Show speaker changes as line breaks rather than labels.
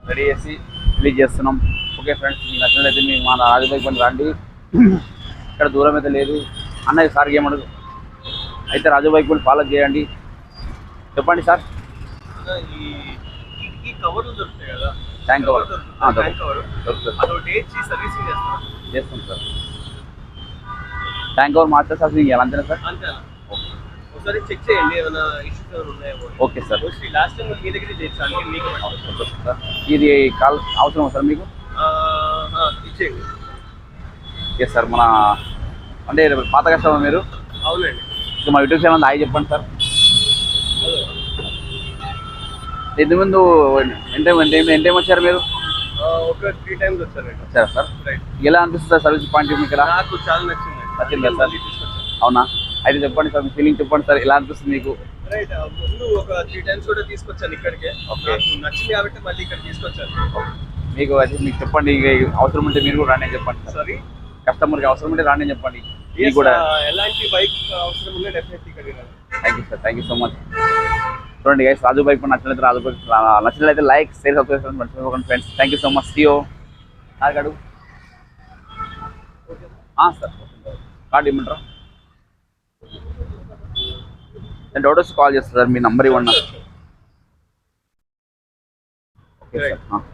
Ready చేసి release చేస్తున్నాం. Okay friends, మీకు నచ్చినట్లయితే మీ మన రాజు బైక్ బండి రండి. ఇక్కడ దూరం అయితే లేదు. అన్నయ్య సార్కి ఏమడదు అయితే రాజు బైక్ బండి ఫాలో చేయండి. చెప్పండి సార్.
ఈ కవర్లు దొరుకుతాయి కదా,
ట్యాంక్ కవర్
దొరుకుతుంది.
చేస్తాం సార్. ట్యాంక్ కవర్ మార్చే సర్వీసింగ్ చేయాలి అంతేనా సార్?
అంతేనా? ఒకసారి చెక్ చేయండి ఏమైనా ఇష్యూస్ ఏమైనా ఉన్నాయేమో.
Okay sir.
లాస్ట్ టైం మీ దగ్గర చేస్తాను మీకు
సార్. ఇది కాల్ అవసరమా సార్ మీకు?
ఇచ్చేయండి.
Yes sir. మన అంటే పాత కస్టమర్ మీరు?
అవునండి.
ఇక మా యూట్యూబ్ ఛానల్ హాయ్ చెప్పండి సార్. ఇంతకుముందు ఎంత టైం వచ్చారు మీరు?
ఒక 3 times వచ్చారండి.
వచ్చారా సార్?
రైట్.
ఎలా అనిపిస్తుంది సార్ సర్వీస్ పాయింట్ ఇక్కడ?
నాకు చాలా నచ్చింది.
నచ్చిందా సార్? అవునా? అయితే చెప్పండి సార్, మీ ఫీలింగ్ చెప్పండి సార్, ఎలా అనిపిస్తుంది మీకు?
రైట్. ముందు ఒక 3 times కూడా తీసుకొచ్చాను ఇక్కడికే. నాకు నచ్చింది కాబట్టి మళ్ళీ ఇక్కడ తీసుకొచ్చాను.
మీకు అయితే మీకు చెప్పండి, అవసరం ఉంటే మీరు కూడా రాండి అని చెప్పండి.
సారీ,
కస్టమర్కి అవసరం ఉంటే రాండి అని చెప్పండి. మీకు కూడా
ఎలాంటి బైక్ అవసరం ఉంటే డెఫినెట్లీ ఇక్కడికి రండి.
Thank you sir. Thank you so much. చూడండి గైస్, రాజు బైక్ నచ్చినట్లయితే రాజు బైక్ నచ్చినట్లయితే లైక్, షేర్, సబ్స్క్రైబ్ మర్చిపోకండి friends. Thank you so much. సియో ఆగాడు సార్. కార్డు ఇమ్మంటారా? నేను డౌట్ వచ్చి కాల్ చేస్తాను సార్, మీ నంబర్ ఇవ్వండి. Okay sir.